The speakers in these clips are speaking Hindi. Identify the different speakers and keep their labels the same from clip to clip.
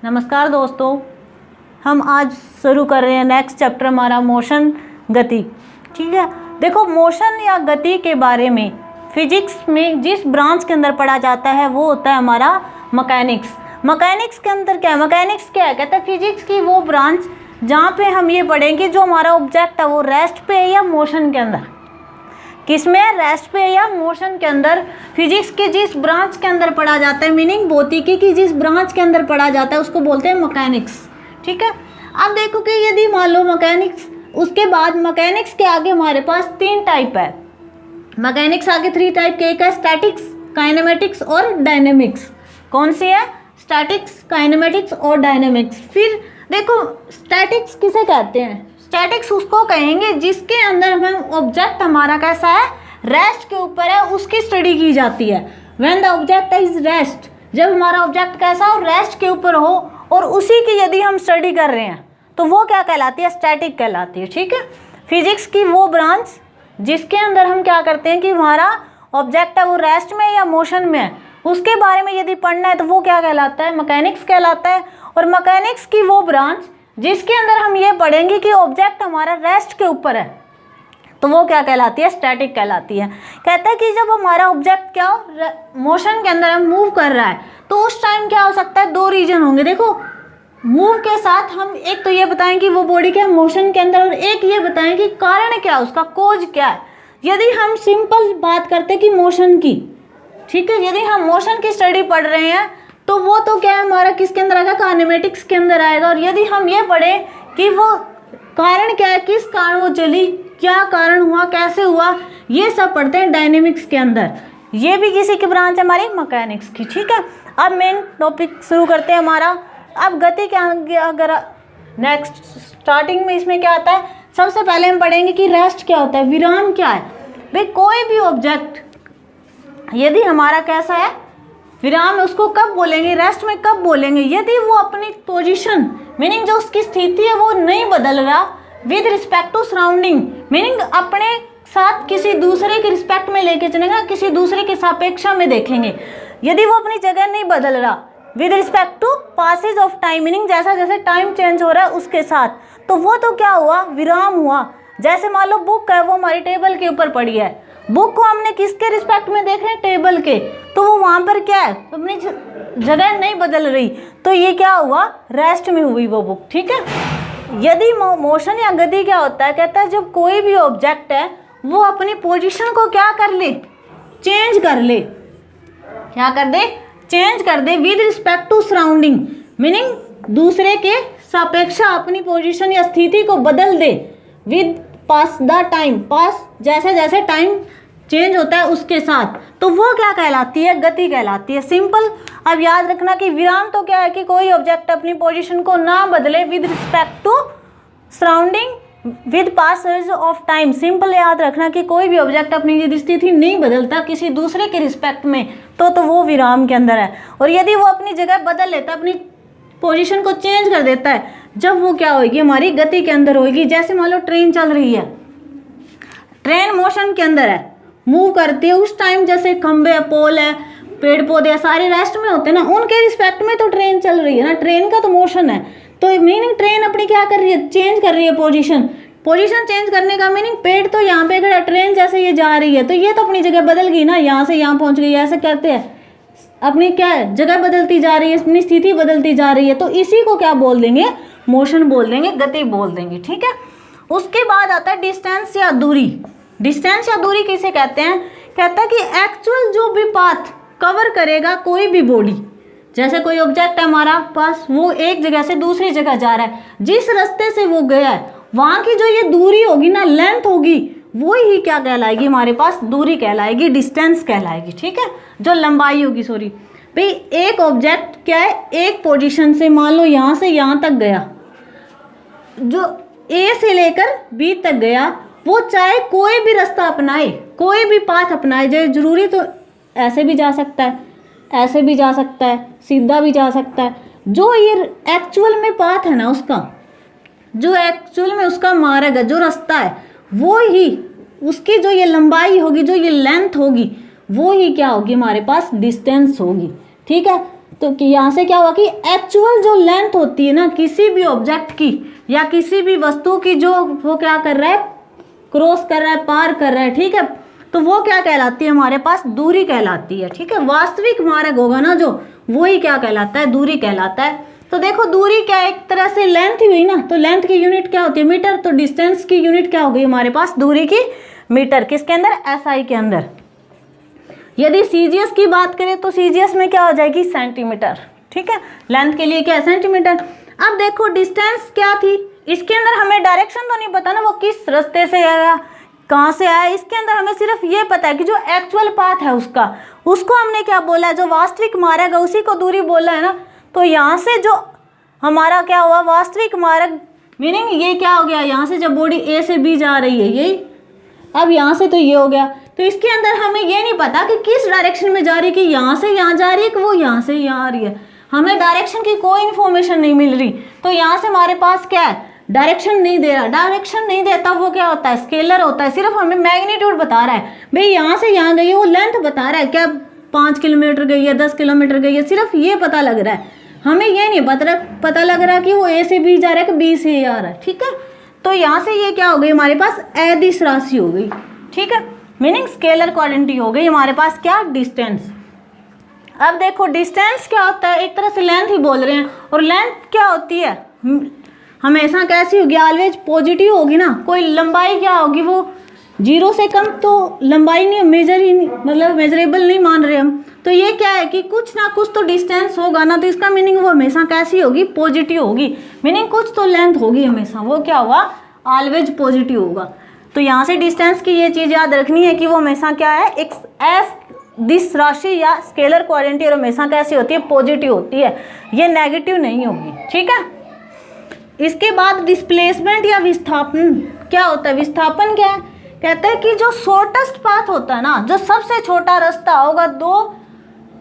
Speaker 1: नमस्कार दोस्तों, हम आज शुरू कर रहे हैं नेक्स्ट चैप्टर हमारा मोशन गति। ठीक है, देखो मोशन या गति के बारे में फिजिक्स में जिस ब्रांच के अंदर पढ़ा जाता है वो होता है हमारा मैकेनिक्स। मैकेनिक्स के अंदर क्या है, मैकेनिक्स क्या है, कहता है फिजिक्स की वो ब्रांच जहाँ पे हम ये पढ़ेंगे जो हमारा ऑब्जेक्ट है वो रेस्ट पे है या मोशन के अंदर। किसमें, रेस्ट पे या मोशन के अंदर। फिजिक्स के जिस ब्रांच के अंदर पढ़ा जाता है, मीनिंग भौतिकी की जिस ब्रांच के अंदर पढ़ा जाता है उसको बोलते हैं मैकेनिक्स। ठीक है, अब देखो कि यदि मान लो मैकेनिक्स, उसके बाद मैकेनिक्स के आगे हमारे पास 3 टाइप है। मैकेनिक्स आगे 3 टाइप के, एक है स्टैटिक्स, काइनेमेटिक्स और डायनेमिक्स। कौन सी है, स्टैटिक्स, काइनेमेटिक्स और डायनेमिक्स। फिर देखो स्टैटिक्स किसे कहते हैं, स्टैटिक्स उसको कहेंगे जिसके अंदर हम ऑब्जेक्ट हमारा कैसा है, रेस्ट के ऊपर है, उसकी स्टडी की जाती है। When the object is rest, जब हमारा ऑब्जेक्ट कैसा हो, रेस्ट के ऊपर हो और उसी की यदि हम स्टडी कर रहे हैं तो वो क्या कहलाती है, स्टैटिक कहलाती है। ठीक है, फिजिक्स की वो ब्रांच जिसके अंदर हम क्या करते हैं कि हमारा ऑब्जेक्ट है वो रेस्ट में या मोशन में है, उसके बारे में यदि पढ़ना है तो वो क्या कहलाता है, मैकेनिक्स कहलाता है। और मैकेनिक्स की वो ब्रांच जिसके अंदर हम ये पढ़ेंगे कि ऑब्जेक्ट हमारा रेस्ट के ऊपर है तो वो क्या कहलाती है, स्टैटिक कहलाती है। कहता है कि जब हमारा ऑब्जेक्ट क्या हो, मोशन के अंदर हम मूव कर रहा है तो उस टाइम क्या हो सकता है, 2 रीजन होंगे। देखो मूव के साथ हम एक तो ये बताएं कि वो बॉडी क्या मोशन के अंदर, और एक ये बताएं कि कारण क्या है, उसका कोज क्या है। यदि हम सिंपल बात करते कि मोशन की, ठीक है, यदि हम मोशन की स्टडी पढ़ रहे हैं तो वो तो क्या है हमारा किसके अंदर आएगा, काइनेमेटिक्स के अंदर आएगा। और यदि हम ये पढ़ें कि वो कारण क्या है, किस कारण वो चली, क्या कारण हुआ, कैसे हुआ, ये सब पढ़ते हैं डायनेमिक्स के अंदर। ये भी किसी की ब्रांच है हमारी मैकेनिक्स की। ठीक है, अब मेन टॉपिक शुरू करते हैं हमारा। अब गति क्या, अगर नेक्स्ट स्टार्टिंग में इसमें क्या आता है, सबसे पहले हम पढ़ेंगे कि रेस्ट क्या होता है, विराम क्या है। भाई कोई भी ऑब्जेक्ट यदि हमारा कैसा है, विराम है, उसको कब बोलेंगे, रेस्ट में कब बोलेंगे, यदि वो अपनी पोजीशन मीनिंग जो उसकी स्थिति है वो नहीं बदल रहा with respect to surrounding, meaning अपने साथ किसी दूसरे के रिस्पेक्ट में लेके चलेगा, किसी दूसरे के सापेक्षा में देखेंगे। यदि वो अपनी जगह नहीं बदल रहा with respect to passage of time, meaning जैसा जैसे टाइम चेंज हो रहा है उसके साथ, तो वो तो क्या हुआ, विराम हुआ। जैसे मान लो बुक है वो हमारी टेबल के ऊपर पड़ी है, बुक को हमने किसके रिस्पेक्ट में देख रहे हैं, टेबल के, तो वो वहाँ पर क्या है, अपनी जगह नहीं बदल रही, तो ये क्या हुआ, रेस्ट में हुई वो बुक। ठीक है, यदि मोशन या गति क्या होता है, कहता है जब कोई भी ऑब्जेक्ट है वो अपनी पोजीशन को क्या कर ले, चेंज कर ले, क्या कर दे, चेंज कर दे with respect to surrounding, meaning दूसरे के सापेक्षा अपनी पोजीशन या स्थिति को बदल दे with pass the time, pass जैसे जैसे टाइम चेंज होता है उसके साथ, तो वो क्या कहलाती है, गति कहलाती है। सिंपल, अब याद रखना कि विराम तो क्या है कि कोई ऑब्जेक्ट अपनी पोजीशन को ना बदले with respect to surrounding with passage of time. Simple याद रखना कि कोई भी ऑब्जेक्ट अपनी यदि स्थिति नहीं बदलता किसी दूसरे के रिस्पेक्ट में तो वो विराम के अंदर है। और यदि वो अपनी जगह बदल लेता, अपनी पोजीशन को चेंज कर देता है, जब वो क्या होगी, हमारी गति के अंदर होगी। जैसे मान लो ट्रेन चल रही है, ट्रेन मोशन के अंदर है, मूव करती है, उस टाइम जैसे खंबे, पोल है, पेड़ पौधे सारे रेस्ट में होते हैं ना, उनके रिस्पेक्ट में तो ट्रेन चल रही है ना, ट्रेन का तो मोशन है, तो मीनिंग ट्रेन अपनी क्या कर रही है, चेंज कर रही है पोजीशन। पोजीशन चेंज करने का मीनिंग पेड़ तो यहाँ पे खड़ा, ट्रेन जैसे ये जा रही है तो ये तो अपनी जगह बदल गई ना, यहाँ से यहाँ पहुँच गई, ऐसे कहते हैं, अपनी क्या है, जगह बदलती जा रही है, अपनी स्थिति बदलती जा रही है, तो इसी को क्या बोल देंगे, मोशन बोल देंगे, गति बोल देंगे। ठीक है, उसके बाद आता है डिस्टेंस या दूरी। डिस्टेंस या दूरी किसे कहते हैं, कहता है कि एक्चुअल जो भी पाथ कवर करेगा कोई भी बॉडी, जैसे कोई ऑब्जेक्ट है हमारा पास, वो एक जगह से दूसरी जगह जा रहा है, जिस रास्ते से वो गया है वहाँ की जो ये दूरी होगी ना, लेंथ होगी, वो ही क्या कहलाएगी, हमारे पास दूरी कहलाएगी, डिस्टेंस कहलाएगी। ठीक है, जो लंबाई होगी, सॉरी भाई, एक ऑब्जेक्ट क्या है, एक पोजीशन से मान लो यहाँ से यहाँ तक गया, जो ए से लेकर बी तक गया, वो चाहे कोई भी रास्ता अपनाए, कोई भी पाथ अपनाए, जरूरी तो ऐसे भी जा सकता है, ऐसे भी जा सकता है, सीधा भी जा सकता है, जो ये एक्चुअल में पाथ है ना उसका, जो एक्चुअल में उसका मार्ग है, जो रास्ता है, वो ही उसकी जो ये लंबाई होगी, जो ये लेंथ होगी, वो ही क्या होगी, हमारे पास डिस्टेंस होगी। ठीक है, तो कि यहाँ से क्या हुआ कि एक्चुअल जो लेंथ होती है ना किसी भी ऑब्जेक्ट की या किसी भी वस्तु की, जो वो क्या कर रहा है, क्रॉस कर रहा है, पार कर रहा है, ठीक है, तो वो क्या कहलाती है, हमारे पास दूरी कहलाती है। ठीक है, वास्तविक मार्ग होगा ना जो, वो ही क्या कहलाता है, दूरी कहलाता है। तो देखो दूरी क्या एक तरह से लेंथ ही हुई ना, तो लेंथ की यूनिट क्या होती है, मीटर, तो डिस्टेंस की यूनिट क्या हो गई हमारे पास, दूरी की मीटर। किसके अंदर, एसआई के अंदर। यदि सीजीएस की बात करें तो सीजीएस में क्या हो जाएगी, सेंटीमीटर। ठीक है, लेंथ के लिए क्या है, सेंटीमीटर। अब देखो डिस्टेंस क्या थी, इसके अंदर हमें डायरेक्शन तो नहीं पता ना, वो किस रास्ते से आया, कहाँ से आया, इसके अंदर हमें सिर्फ ये पता है कि जो एक्चुअल पाथ है उसको हमने क्या बोला है, जो वास्तविक मार्ग है उसी को दूरी बोला है ना। तो यहाँ से जो हमारा क्या हुआ, वास्तविक मार्ग, मीनिंग ये क्या हो गया, यहाँ से जब बॉडी ए से बी जा रही है यही, अब यहाँ से तो ये हो गया, तो इसके अंदर हमें ये नहीं पता कि किस डायरेक्शन में जा रही है, कि यहाँ से यहाँ जा रही है कि वो यहाँ से यहाँ आ रही है, हमें डायरेक्शन की कोई इन्फॉर्मेशन नहीं मिल रही। तो यहाँ से हमारे पास क्या है, डायरेक्शन नहीं दे रहा, डायरेक्शन नहीं देता वो क्या होता है, स्केलर होता है, सिर्फ हमें मैग्नीट्यूड बता रहा है, भाई यहाँ से यहाँ गई है, वो लेंथ बता रहा है, क्या 5 किलोमीटर गई है, 10 किलोमीटर गई है, सिर्फ ये पता लग रहा है, हमें ये नहीं पता लग रहा कि वो ए से बी जा रहा है कि बी से ए आ रहा है। ठीक है, तो यहाँ से ये क्या हो गई हमारे पास, अदिश राशि हो गई। ठीक है, मीनिंग स्केलर क्वांटिटी हो गई हमारे पास क्या, डिस्टेंस। अब देखो डिस्टेंस क्या होता है, एक तरह से लेंथ ही बोल रहे हैं, और लेंथ क्या होती है, हमेशा कैसी होगी, ऑलवेज पॉजिटिव होगी ना। कोई लंबाई क्या होगी, वो 0 से कम तो लंबाई नहीं, मेजर ही नहीं, मतलब मेजरेबल नहीं मान रहे हम। तो ये क्या है कि कुछ ना कुछ तो डिस्टेंस होगा ना, तो इसका मीनिंग वो हमेशा कैसी होगी, पॉजिटिव होगी, मीनिंग कुछ तो लेंथ होगी हमेशा, वो क्या हुआ, ऑलवेज पॉजिटिव होगा। तो यहाँ से डिस्टेंस की ये चीज़ याद रखनी है कि वो हमेशा क्या है, एक दिस राशि या स्केलर क्वांटिटी, और हमेशा कैसी होती है, पॉजिटिव होती है, ये नेगेटिव नहीं होगी। ठीक है, इसके बाद डिस्प्लेसमेंट या विस्थापन क्या होता है, विस्थापन क्या है, कहते हैं कि जो शॉर्टेस्ट पाथ होता है ना, जो सबसे छोटा रास्ता होगा दो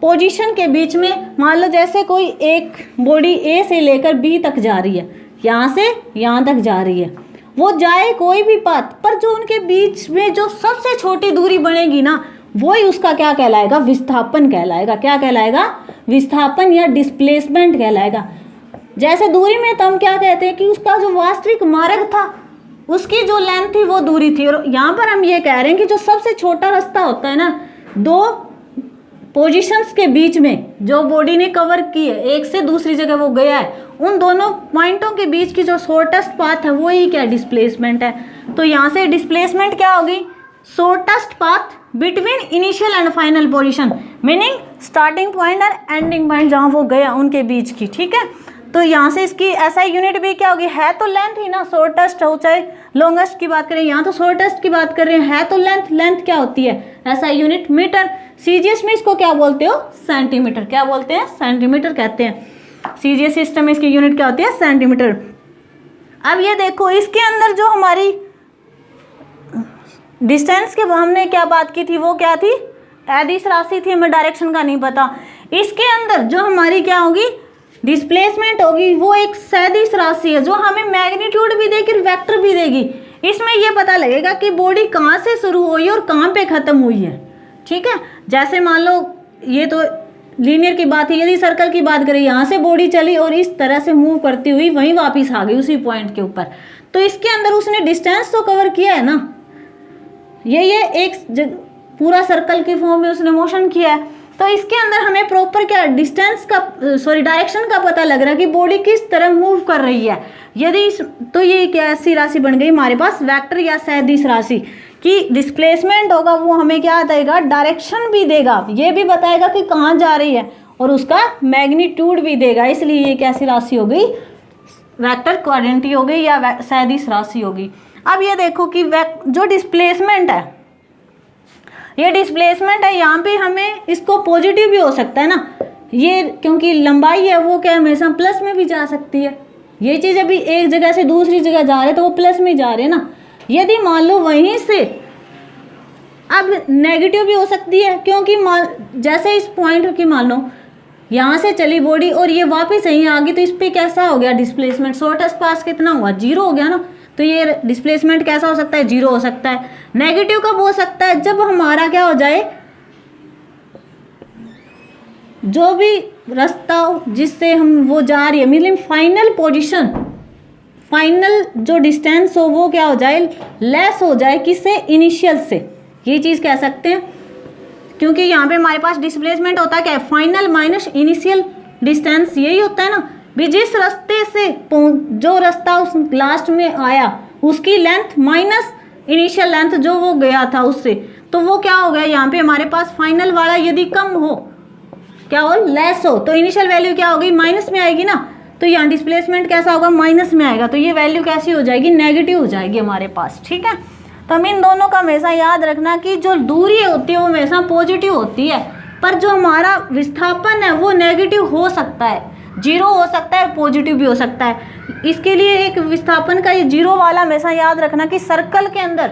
Speaker 1: पोजीशन के बीच में, मान लो जैसे कोई एक बॉडी ए से लेकर बी तक जा रही है, यहाँ से यहाँ तक जा रही है, वो जाए कोई भी पाथ, पर जो उनके बीच में जो सबसे छोटी दूरी बनेगी ना, वही उसका क्या कहलाएगा, विस्थापन कहलाएगा। क्या कहलाएगा, विस्थापन या डिस्प्लेसमेंट कहलाएगा। जैसे दूरी में तो हम क्या कहते हैं कि उसका जो वास्तविक मार्ग था उसकी जो लेंथ थी वो दूरी थी, और यहाँ पर हम ये कह रहे हैं कि जो सबसे छोटा रास्ता होता है ना, दो पोजीशंस के बीच में जो बॉडी ने कवर की है, एक से दूसरी जगह वो गया है, उन दोनों पॉइंटों के बीच की जो शॉर्टेस्ट पाथ है वही क्या, डिस्प्लेसमेंट है। तो यहाँ से डिस्प्लेसमेंट क्या होगी, shortest path between initial and final position, meaning starting point और एंडिंग पॉइंट जहाँ वो गया उनके बीच की। ठीक है, तो यहाँ से इसकी एसआई यूनिट भी क्या होगी, है तो लेंथ ही ना, शॉर्टेस्ट हो चाहे लॉन्गेस्ट की बात करें, यहाँ तो शॉर्टेस्ट की बात कर रहे हैं, है तो लेंथ, लेंथ क्या होती है, एसआई यूनिट मीटर। सीजीएस में इसको क्या बोलते हो, सेंटीमीटर। क्या बोलते हैं, सेंटीमीटर कहते हैं। सीजीएस सिस्टम में इसकी यूनिट क्या होती है, सेंटीमीटर। अब ये देखो इसके अंदर जो हमारी डिस्टेंस के हमने क्या बात की थी, वो क्या थी, अदिश राशि थी, हमें डायरेक्शन का नहीं पता। इसके अंदर जो हमारी क्या होगी, डिस्प्लेसमेंट होगी, वो एक सदिश राशि है जो हमें मैग्नीट्यूड भी देगी, वेक्टर भी देगी। इसमें ये पता लगेगा कि बॉडी कहाँ से शुरू हुई और कहाँ पे ख़त्म हुई है। ठीक है, जैसे मान लो ये तो लीनियर की बात है, यदि सर्कल की बात करें, यहाँ से बॉडी चली और इस तरह से मूव करती हुई वहीं वापस आ गई उसी पॉइंट के ऊपर, तो इसके अंदर उसने डिस्टेंस तो कवर किया है ना, ये एक पूरा सर्कल की फॉर्म में उसने मोशन किया है। तो इसके अंदर हमें प्रॉपर क्या डिस्टेंस का डायरेक्शन का पता लग रहा है कि बॉडी किस तरह मूव कर रही है। यदि तो ये क्या ऐसी राशि बन गई हमारे पास, वेक्टर या सदिश राशि की डिस्प्लेसमेंट होगा, वो हमें क्या देगा, डायरेक्शन भी देगा, ये भी बताएगा कि कहाँ जा रही है, और उसका मैग्नीट्यूड भी देगा। इसलिए ये कैसी राशि हो गई, वेक्टर क्वांटिटी हो गई या सदिश राशि होगी। अब ये देखो कि जो डिस्प्लेसमेंट है, ये डिस्प्लेसमेंट है, यहाँ पे हमें इसको पॉजिटिव भी हो सकता है ना, ये क्योंकि लंबाई है वो क्या हमेशा प्लस में भी जा सकती है। ये चीज़ अभी एक जगह से दूसरी जगह जा रहे हैं तो वो प्लस में जा रहे हैं ना। यदि मान लो वहीं से अब नेगेटिव भी हो सकती है, क्योंकि जैसे इस पॉइंट की मान लो यहाँ से चली बॉडी और ये वापस यहीं आ गई, तो इस पर कैसा हो गया डिस्प्लेसमेंट, शॉर्टेस्ट पास कितना हुआ, 0 हो गया ना। तो ये डिस्प्लेसमेंट कैसा हो सकता है, 0 हो सकता है। नेगेटिव कब हो सकता है, जब हमारा क्या हो जाए, जो भी रास्ता जिससे हम वो जा रही है, मतलब फाइनल पोजीशन, फाइनल जो डिस्टेंस हो वो क्या हो जाए, लेस हो जाए किससे, इनिशियल से, ये चीज़ कह सकते हैं। क्योंकि यहाँ पे हमारे पास डिस्प्लेसमेंट होता है क्या है, फाइनल माइनस इनिशियल डिस्टेंस, यही होता है ना भी। जिस रास्ते से जो रास्ता उस लास्ट में आया उसकी लेंथ माइनस इनिशियल लेंथ जो वो गया था उससे, तो वो क्या हो गया यहाँ पे हमारे पास फाइनल वाला यदि कम हो, क्या हो, लेस हो, तो इनिशियल वैल्यू क्या होगी, माइनस में आएगी ना। तो यहाँ डिस्प्लेसमेंट कैसा होगा, माइनस में आएगा, तो ये वैल्यू कैसी हो जाएगी, नेगेटिव हो जाएगी हमारे पास। ठीक है, तो हम इन दोनों का हमेशा याद रखना कि जो दूरी होती है वो हमेशा पॉजिटिव होती है, पर जो हमारा विस्थापन है वो नेगेटिव हो सकता है, जीरो हो सकता है, पॉजिटिव भी हो सकता है। इसके लिए एक विस्थापन का ये जीरो वाला हमेशा याद रखना कि सर्कल के अंदर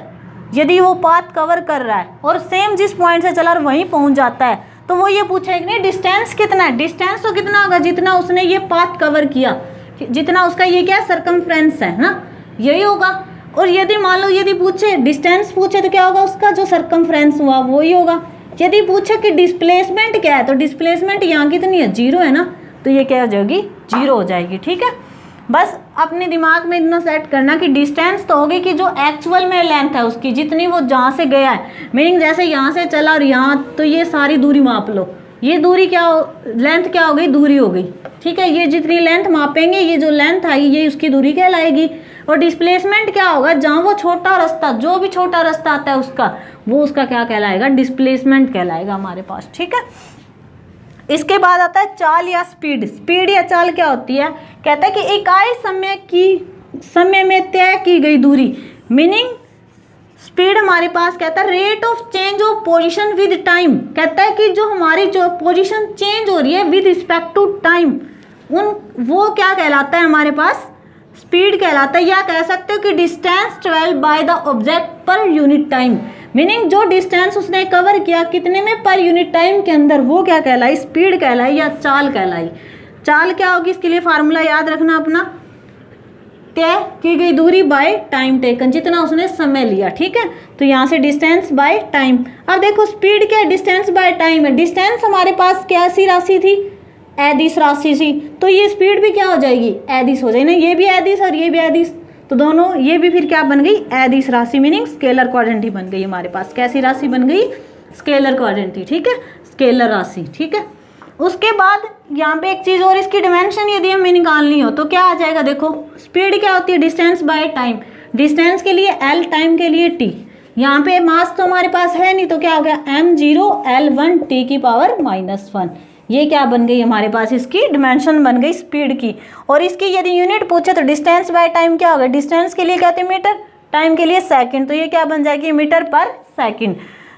Speaker 1: यदि वो पाथ कवर कर रहा है और सेम जिस पॉइंट से चला और वहीं पहुंच जाता है, तो वो ये पूछेगा कि नहीं डिस्टेंस कितना है, डिस्टेंस तो कितना होगा जितना उसने ये पाथ कवर किया, जितना उसका ये क्या सर्कमफ्रेंस है ना, यही होगा। और यदि मान लो यदि पूछे डिस्टेंस पूछे तो क्या होगा, उसका जो सर्कमफ्रेंस हुआ वो ही होगा। यदि पूछे कि डिस्प्लेसमेंट क्या है, तो डिस्प्लेसमेंट यहाँ कितनी है, जीरो है ना, तो ये क्या हो जाएगी, जीरो हो जाएगी। ठीक है, बस अपने दिमाग में इतना सेट करना कि डिस्टेंस तो होगी कि जो एक्चुअल में लेंथ है उसकी, जितनी वो जहाँ से गया है, मीनिंग जैसे यहाँ से चला और यहाँ, तो ये सारी दूरी माप लो, ये दूरी क्या हो, लेंथ क्या हो गई, दूरी हो गई। ठीक है, ये जितनी लेंथ मापेंगे, ये जो लेंथ आई ये उसकी दूरी कहलाएगी। और डिस्प्लेसमेंट क्या होगा, जहाँ वो छोटा रास्ता, जो भी छोटा रास्ता आता है उसका, वो उसका क्या कहलाएगा, डिस्प्लेसमेंट कहलाएगा हमारे पास। ठीक है, इसके बाद आता है चाल या स्पीड। स्पीड या चाल क्या होती है, कहता है कि इकाई समय में तय की गई दूरी, मीनिंग स्पीड हमारे पास कहता है rate of change of position with time. कहता है कि जो हमारी जो पोजीशन चेंज हो रही है विद रिस्पेक्ट टू टाइम, वो क्या कहलाता है हमारे पास, स्पीड कहलाता है। या कह सकते हो कि distance travel by the object per unit time, meaning जो डिस्टेंस उसने कवर किया कितने में, पर यूनिट टाइम के अंदर, वो क्या कहलाई, स्पीड कहलाई या चाल कहलाई। चाल क्या होगी, इसके लिए फार्मूला याद रखना अपना, तय की गई दूरी बाय टाइम टेकन, जितना उसने समय लिया। ठीक है, तो यहाँ से डिस्टेंस बाय टाइम। अब देखो स्पीड क्या है, डिस्टेंस बाय टाइम है। डिस्टेंस हमारे पास कैसी राशि थी, एदिश राशि थी, तो ये स्पीड भी क्या हो जाएगी, एदिश हो जाएगी ना, ये भी एदिश और ये भी एदिश, तो दोनों ये भी फिर क्या बन गई, एदिश राशि, मीनिंग स्केलर क्वाड्रेंटी बन गई हमारे पास। कैसी राशि बन गई, स्केलर क्वाड्रेंटी। ठीक है, स्केलर राशि। ठीक है, उसके बाद यहाँ पे एक चीज़ और, इसकी डिमेंशन यदि हमें निकालनी हो तो क्या आ जाएगा, देखो स्पीड क्या होती है, डिस्टेंस बाय टाइम, डिस्टेंस के लिए L, टाइम के लिए T। यहाँ पे मास तो हमारे पास है नहीं, तो क्या हो गया, m0 L1 T की पावर -1, ये क्या बन गई हमारे पास, इसकी डिमेंशन बन गई स्पीड की। और इसकी यदि यूनिट पूछे तो डिस्टेंस बाय टाइम क्या होगा, डिस्टेंस के लिए क्या होती है मीटर, टाइम के लिए सेकंड, तो ये क्या बन जाएगी, मीटर पर सेकंड।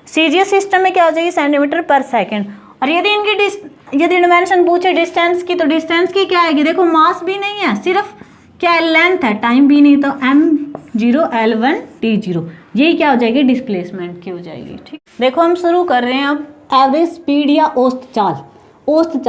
Speaker 1: सीजीएस सिस्टम में क्या हो जाएगी, सेंटीमीटर पर सेकंड। और यदि डिमेंशन पूछे डिस्टेंस की, तो डिस्टेंस की क्या आएगी, देखो मास भी नहीं है, सिर्फ क्या है, लेंथ है, टाइम भी नहीं, तो m0 L1 T0, यही क्या हो जाएगी, डिस्प्लेसमेंट की हो जाएगी। ठीक, देखो हम शुरू कर रहे हैं अब एवरेज स्पीड या औसत चाल। औसत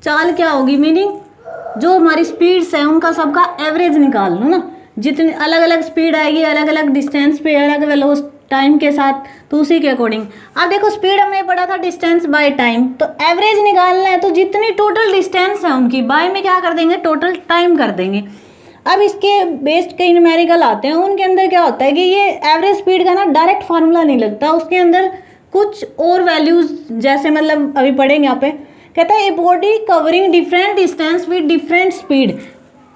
Speaker 1: चाल क्या होगी, मीनिंग जो हमारी स्पीड्स है उनका सबका एवरेज निकाल लो ना, जितनी अलग अलग स्पीड आएगी अलग अलग डिस्टेंस पे, अलग अलग टाइम के साथ, तो उसी के अकॉर्डिंग। अब देखो स्पीड हमने पढ़ा था डिस्टेंस बाय टाइम, तो एवरेज निकालना है तो जितनी टोटल डिस्टेंस है उनकी बाय में क्या कर देंगे, टोटल टाइम कर देंगे। अब इसके बेस्ड कई न्यूमेरिकल आते हैं, उनके अंदर क्या होता है कि ये एवरेज स्पीड का ना डायरेक्ट फार्मूला नहीं लगता, उसके अंदर कुछ और वैल्यूज, जैसे मतलब अभी पढ़ेंगे यहाँ पे, कहता है a body covering different distance with different speed.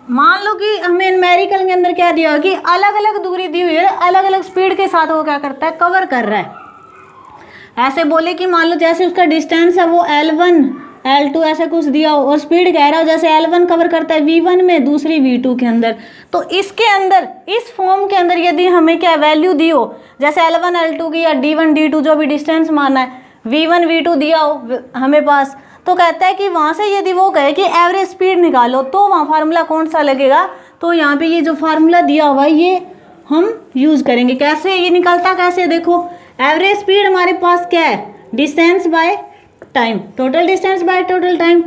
Speaker 1: मान लो कि हमें न्यूमेरिकल के अंदर क्या दिया कि अलग अलग दूरी दी हुई है, अलग अलग स्पीड के साथ वो क्या करता है, कवर कर रहा है। ऐसे बोले कि मान लो जैसे उसका डिस्टेंस है वो L1 L2 ऐसा कुछ दिया हो, और स्पीड कह रहा हो जैसे L1 कवर करता है V1 में, दूसरी V2 के अंदर, तो इसके अंदर इस फॉर्म के अंदर यदि हमें क्या वैल्यू दी हो, जैसे L1 L2 की या D1 D2 जो भी डिस्टेंस माना है, V1 V2 दिया हो हमें पास, तो कहता है कि वहाँ से यदि वो कहे कि एवरेज स्पीड निकालो, तो वहाँ फार्मूला कौन सा लगेगा, तो यहाँ पे ये जो फार्मूला दिया हुआ है ये हम यूज़ करेंगे। कैसे ये निकलता, कैसे, देखो एवरेज स्पीड हमारे पास क्या है, distance by time, total distance by total time.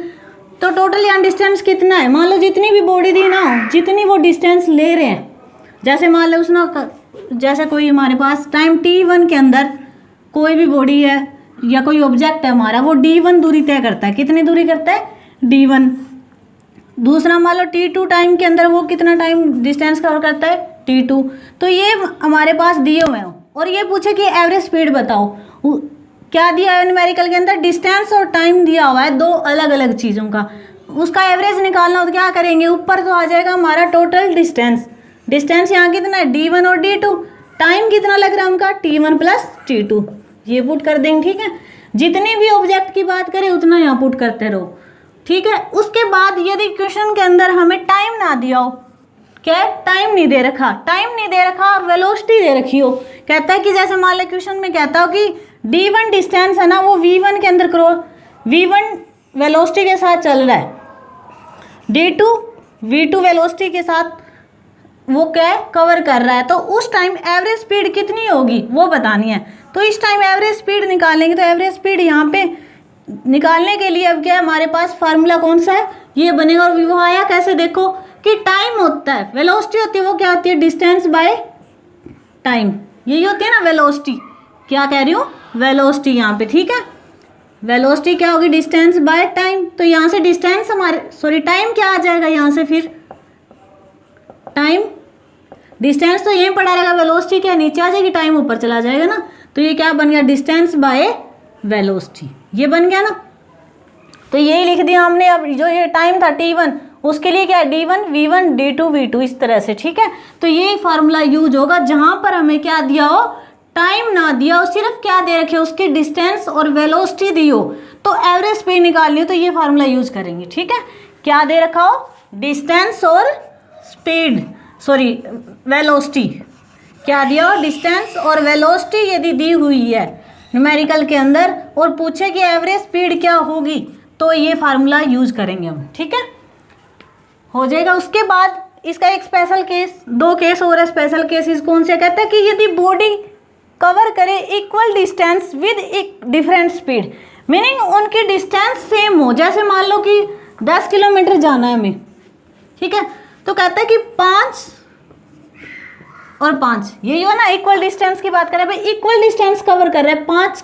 Speaker 1: तो टोटल यहाँ डिस्टेंस कितना है, मान लो जितनी भी बॉडी दी ना, जितनी वो डिस्टेंस ले रहे हैं, जैसे मान लो उसने, जैसे कोई हमारे पास टाइम T1 के अंदर कोई भी बॉडी है, या कोई ऑब्जेक्ट है हमारा, वो d1 दूरी तय करता है। कितनी दूरी करता है? d1। दूसरा मान लो t2 टाइम के अंदर वो कितना टाइम डिस्टेंस कवर करता है? t2। तो ये हमारे पास दिए हुए हैं और ये पूछे कि एवरेज स्पीड बताओ। क्या दिया है न्यूमेरिकल के अंदर? डिस्टेंस और टाइम दिया हुआ है, दो अलग अलग चीज़ों का। उसका एवरेज निकालना हो तो क्या करेंगे? ऊपर तो आ जाएगा हमारा टोटल डिस्टेंस। डिस्टेंस यहाँ कितना है? d1 और d2। टाइम कितना लग रहा है उनका? t1 plus t2। ये पुट कर देंगे, ठीक है। जितने भी ऑब्जेक्ट की बात करें उतना यहाँ पुट करते रहो, ठीक है। उसके बाद यदि क्वेश्चन के अंदर हमें टाइम ना दिया हो, क्या है? टाइम नहीं दे रखा, टाइम नहीं दे रखा और वेलोसिटी दे रखी हो, कहता है कि जैसे मान लो क्वेश्चन में कहता हो कि d1 डिस्टेंस है ना, वो v1 के अंदर v1 वेलोसिटी के साथ चल रहा है, d2 v2 वेलोसिटी के साथ वो क्या है? कवर कर रहा है। तो उस टाइम एवरेज स्पीड कितनी होगी वो बतानी है। तो इस टाइम एवरेज स्पीड निकालेंगे। तो एवरेज स्पीड यहाँ पे निकालने के लिए अब क्या है हमारे पास? फार्मूला कौन सा है? ये बनेगा। और वो आया कैसे? देखो कि टाइम होता है, वेलोसिटी होती है, वो क्या होती है? Distance by time. यही होती है ना वेलोसिटी। क्या कह रही हूँ? वेलोसिटी यहाँ पे, ठीक है। वेलोसिटी क्या होगी? Distance by time. तो यहाँ से डिस्टेंस हमारे टाइम क्या आ जाएगा यहाँ से? फिर टाइम, डिस्टेंस तो यहीं पड़ा रहेगा, वेलोसिटी क्या नीचे आ जाएगी, टाइम ऊपर चला जाएगा ना। तो ये क्या बन गया? डिस्टेंस बाय वेलोसिटी, ये बन गया ना। तो यही लिख दिया हमने। अब जो ये टाइम था t1, उसके लिए क्या है? d1 v1 d2 v2, इस तरह से, ठीक है। तो ये फार्मूला यूज होगा जहां पर हमें क्या दिया हो? टाइम ना दिया हो, सिर्फ क्या दे रखे? उसकी डिस्टेंस और वेलोसिटी दी हो, तो एवरेज स्पीड निकालनी हो तो ये फार्मूला यूज करेंगे, ठीक है। क्या दे रखा हो? डिस्टेंस और स्पीड, सॉरी वेलोसिटी। क्या दिया हो? डिस्टेंस और वेलोसिटी यदि दी हुई है न्यूमेरिकल के अंदर और पूछे कि एवरेज स्पीड क्या होगी, तो ये फार्मूला यूज करेंगे हम, ठीक है। हो जाएगा। उसके बाद इसका एक स्पेशल केस, दो केस और है स्पेशल केसेस। कौन से? कहते हैं कि यदि बॉडी कवर करे इक्वल डिस्टेंस विद एक डिफरेंट स्पीड, मीनिंग उनकी डिस्टेंस सेम हो। जैसे मान लो कि 10 किलोमीटर जाना है हमें, ठीक है। तो कहता है कि 5 और 5, यही हो ना, इक्वल डिस्टेंस की बात करें भाई। इक्वल डिस्टेंस कवर कर रहे हैं 5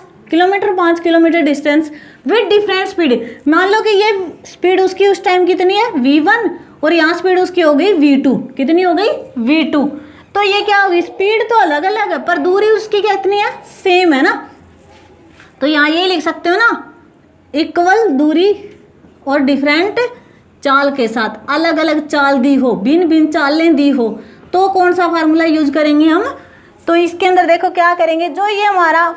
Speaker 1: kilometre distance with different speed. मान लो कि ये स्पीड उसकी उस टाइम कितनी है? v1, और यहाँ स्पीड उसकी हो गई v2। कितनी हो गई? v2। तो ये क्या होगी? स्पीड तो अलग अलग है पर दूरी उसकी कितनी है? सेम है ना। तो यहाँ ये लिख सकते हो ना, इक्वल दूरी और डिफरेंट चाल के साथ, अलग अलग चाल दी हो, भिन्न भिन्न चालें दी हो, तो कौन सा फार्मूला यूज करेंगे हम? तो इसके अंदर देखो क्या करेंगे, जो ये हमारा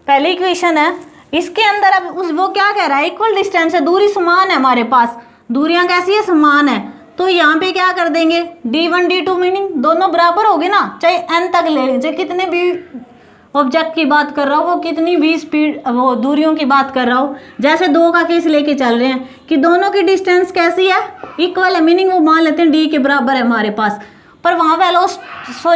Speaker 1: पहली इक्वेशन है, इसके अंदर अब वो क्या कह रहा है? इक्वल डिस्टेंस है, दूरी समान है हमारे पास, दूरियां कैसी है? समान है। तो यहाँ पे क्या कर देंगे? d1 d2, मीनिंग दोनों बराबर होगे ना, चाहे n तक ले लें, चाहे कितने भी ऑब्जेक्ट की बात कर रहा हो, वो कितनी भी स्पीड, वो दूरियों की बात कर रहा हो। जैसे 2 का केस लेके चल रहे हैं कि दोनों की डिस्टेंस कैसी है? इक्वल है, मीनिंग वो मान लेते हैं d के बराबर है हमारे पास, पर वहाँ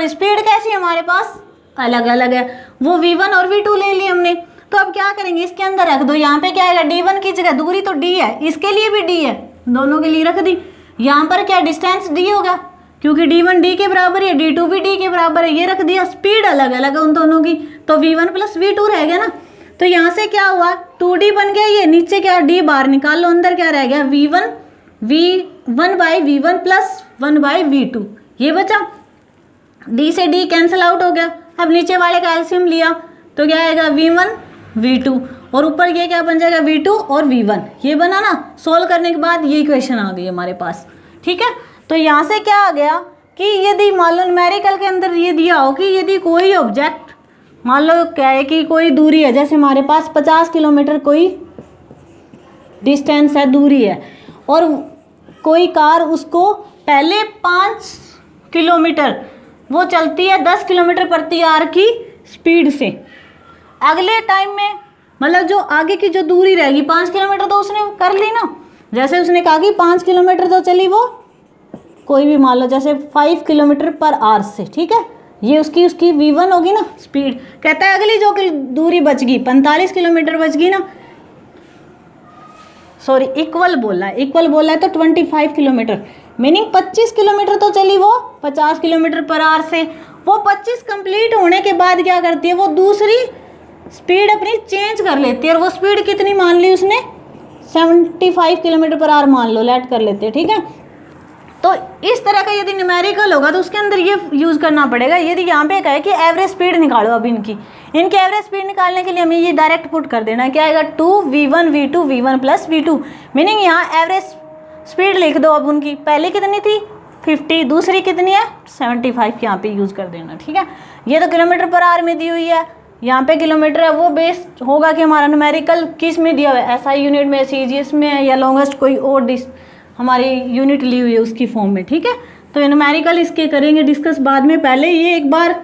Speaker 1: स्पीड कैसी है हमारे पास? अलग अलग है। वो v1 और v2 ले लिए हमने। तो अब क्या करेंगे? इसके अंदर रख दो। यहाँ पे क्या आएगा? d1 की जगह दूरी तो d है, इसके लिए भी d है, दोनों के लिए रख दी। यहाँ पर क्या डिस्टेंस d होगा, क्योंकि d1 d के बराबर है, d2 भी d के बराबर है, ये रख दिया। स्पीड अलग अलग है उन दोनों की, तो v1 प्लस v2 रह गया ना। तो यहाँ से क्या हुआ? 2d बन गया। ये नीचे क्या? d बाहर निकाल लो, अंदर क्या रह गया? v1 by v1 plus 1 by v2, ये बचा। d से d कैंसिल आउट हो गया। अब नीचे वाले का एलसीएम लिया तो क्या आएगा? v1 v2, और ऊपर ये क्या बन जाएगा? v2 और v1, ये बना ना। सोल्व करने के बाद ये इक्वेशन आ गई हमारे पास, ठीक है। तो यहाँ से क्या आ गया कि यदि मान लो न्यूमेरिकल के अंदर ये दिया हो कि यदि कोई ऑब्जेक्ट, मान लो क्या है कि कोई दूरी है, जैसे हमारे पास 50 किलोमीटर कोई डिस्टेंस है, दूरी है, और कोई कार उसको पहले 5 किलोमीटर वो चलती है 10 किलोमीटर प्रति आवर की स्पीड से। अगले टाइम में मतलब जो आगे की जो दूरी रहेगी 5 किलोमीटर तो उसने कर ली ना। जैसे उसने कहा कि 5 किलोमीटर तो चली वो, कोई भी मान लो जैसे 5 किलोमीटर पर आवर से, ठीक है। ये उसकी v1 होगी ना स्पीड। कहता है अगली जो दूरी बच गई 45 किलोमीटर बच गई ना, सॉरी इक्वल बोला है तो 25 किलोमीटर, मीनिंग 25 किलोमीटर तो चली वो 50 किलोमीटर पर आवर से। वो 25 कंप्लीट होने के बाद क्या करती है? वो दूसरी स्पीड अपनी चेंज कर लेती है, और वो स्पीड कितनी मान ली उसने, 75 किलोमीटर पर आवर मान लो, लेट कर लेते हैं, ठीक है। तो इस तरह का यदि न्यूमेरिकल होगा तो उसके अंदर ये यूज़ करना पड़ेगा। यदि यहाँ पे कहे कि एवरेज स्पीड निकालो, अब इनकी एवरेज स्पीड निकालने के लिए हमें ये डायरेक्ट पुट कर देना है, क्या आएगा 2v1 v2 v1 plus v2, meaning यहाँ एवरेज स्पीड लिख दो। अब उनकी पहले कितनी थी 50, दूसरी कितनी है 75, यहाँ पे यूज़ कर देना, ठीक है। ये तो किलोमीटर पर आवर में दी हुई है, यहाँ पे किलोमीटर है, वो बेस होगा कि हमारा न्यूमेरिकल किस में दिया हुआ है, SI यूनिट में, CGS में है, या लॉन्गेस्ट कोई और हमारी यूनिट ली हुई है उसकी फॉर्म में, ठीक है। तो न्यूमेरिकल इसके करेंगे डिस्कस बाद में, पहले ये एक बार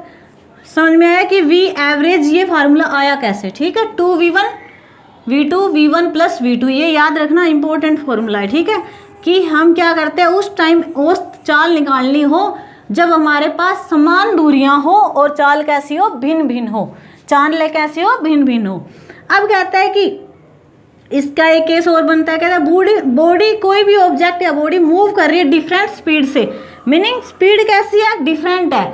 Speaker 1: समझ में आया कि V एवरेज ये फार्मूला आया कैसे, ठीक है। 2v1 v2 v1 plus v2, ये याद रखना इंपॉर्टेंट फार्मूला है, ठीक है। कि हम क्या करते हैं उस टाइम औसत चाल निकालनी हो जब हमारे पास समान दूरियां हो और चाल कैसी हो, भिन्न भिन्न हो, चाल कैसी हो, भिन्न भिन्न हो। अब कहता है कि इसका एक केस और बनता है, कहता है बॉडी कोई भी ऑब्जेक्ट या बॉडी मूव कर रही है डिफरेंट स्पीड से, मीनिंग स्पीड कैसी है, डिफरेंट है,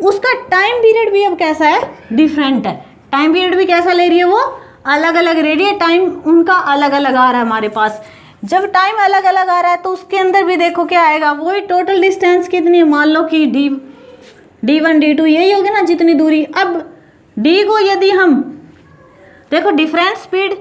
Speaker 1: उसका टाइम पीरियड भी अब कैसा है, डिफरेंट है। टाइम पीरियड भी कैसा ले रही है वो, अलग अलग ले रही है, टाइम उनका अलग अलग आ रहा है हमारे पास। जब टाइम अलग अलग आ रहा है तो उसके अंदर भी देखो क्या आएगा, वही टोटल डिस्टेंस कितनी है, मान लो कि d1 d2 यही होगी ना जितनी दूरी। अब d को यदि हम देखो डिफरेंट स्पीड,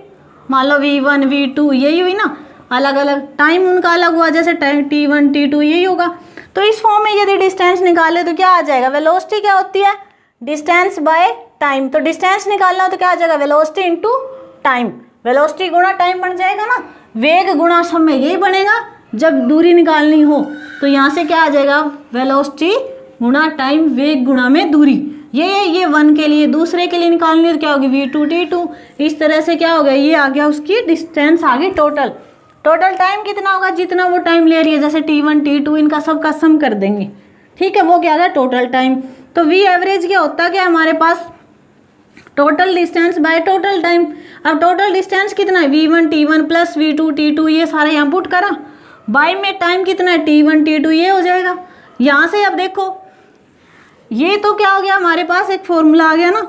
Speaker 1: मान लो v1 v2 यही हुई ना, अलग अलग टाइम उनका अलग हुआ, जैसे t1 t2 यही होगा। तो इस फॉर्म में यदि डिस्टेंस निकाले तो क्या आ जाएगा, वेलोसिटी क्या होती है, डिस्टेंस बाय टाइम। तो डिस्टेंस निकालना हो तो क्या आ जाएगा, वेलोसिटी इंटू टाइम, वेलोसिटी गुणा टाइम बन जाएगा ना, वेग गुणा समय यही बनेगा जब दूरी निकालनी हो। तो यहाँ से क्या आ जाएगा, वेलोसिटी गुणा टाइम, वेग गुणा में दूरी, ये 1 के लिए, दूसरे के लिए निकालनी है तो क्या होगी v2 t2, इस तरह से क्या हो गया, ये आ गया उसकी डिस्टेंस आ गई टोटल टाइम कितना होगा, जितना वो टाइम ले रही है, जैसे t1 t2 इनका सबका सम कर देंगे, ठीक है, वो क्या आ गया टोटल टाइम। तो v एवरेज क्या होता है कि हमारे पास total distance by total time. अब टोटल डिस्टेंस कितना है, v1 t1 plus v2 t2, ये सारा यहाँ पुट करा, बाय में टाइम कितना है t1 t2, ये हो जाएगा। यहाँ से अब देखो ये तो क्या हो गया, हमारे पास एक फॉर्मूला आ गया ना,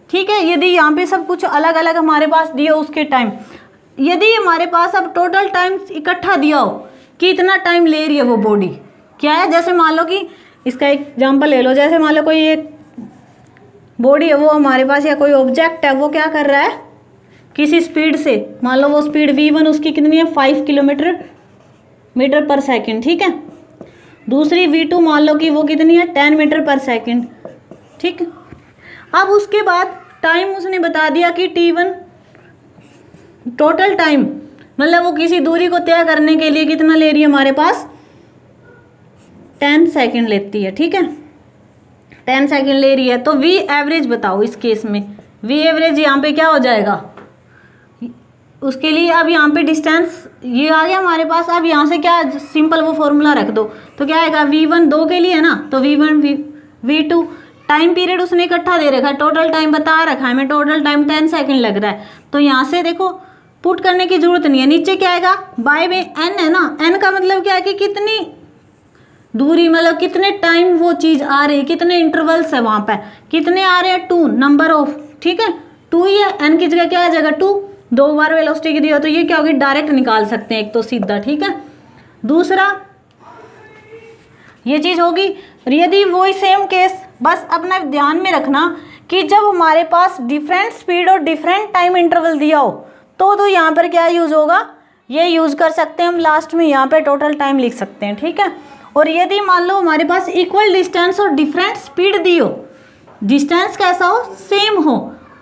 Speaker 1: ठीक है। यदि यहाँ पे सब कुछ अलग अलग हमारे पास दिया उसके टाइम, यदि हमारे पास अब टोटल टाइम इकट्ठा दिया हो कि इतना टाइम ले रही है वो बॉडी, क्या है, जैसे मान लो कि इसका एक एग्जाम्पल ले लो, जैसे मान लो कोई एक बॉडी है वो हमारे पास, या कोई ऑब्जेक्ट है वो क्या कर रहा है किसी स्पीड से, मान लो वो स्पीड v1 उसकी कितनी है 5 किलोमीटर पर सेकेंड, ठीक है। दूसरी v2 मान लो कि वो कितनी है 10 मीटर पर सेकेंड, ठीक। अब उसके बाद टाइम उसने बता दिया कि t1 टोटल टाइम, मतलब वो किसी दूरी को तय करने के लिए कितना ले रही है हमारे पास 10 सेकेंड लेती है, ठीक है, 10 सेकेंड ले रही है। तो v एवरेज बताओ इस केस में, v एवरेज यहाँ पे क्या हो जाएगा उसके लिए। अब यहाँ पे डिस्टेंस ये आ गया हमारे पास, अब यहाँ से क्या सिंपल वो फॉर्मूला रख दो, तो क्या आएगा v1 2 के लिए है ना, तो v1 v2 टाइम पीरियड उसने इकट्ठा दे रखा है, टोटल टाइम बता रखा है, हमें टोटल टाइम 10 सेकेंड लग रहा है। तो यहाँ से देखो पुट करने की जरूरत नहीं है, नीचे क्या आएगा बाय में n है ना, n का मतलब क्या है कि कितनी दूरी, मतलब कितने टाइम वो चीज़ आ रही है, कितने इंटरवल्स है वहाँ पे, कितने आ रहे हैं 2 नंबर ऑफ, ठीक है 2 ही है, n की जगह क्या आ जाएगा 2, 2 बार वेलोसिटी की दी हो तो ये क्या होगी डायरेक्ट निकाल सकते हैं एक तो सीधा, ठीक है। दूसरा ये चीज़ होगी, यदि वही सेम केस, बस अपना ध्यान में रखना कि जब हमारे पास डिफरेंट स्पीड और डिफरेंट टाइम इंटरवल दिया हो तो यहाँ पर क्या यूज़ होगा, ये यूज़ कर सकते हैं हम, लास्ट में यहाँ पे टोटल टाइम लिख सकते हैं, ठीक है। और यदि मान लो हमारे पास इक्वल डिस्टेंस और डिफरेंट स्पीड दी हो, डिस्टेंस कैसा हो सेम हो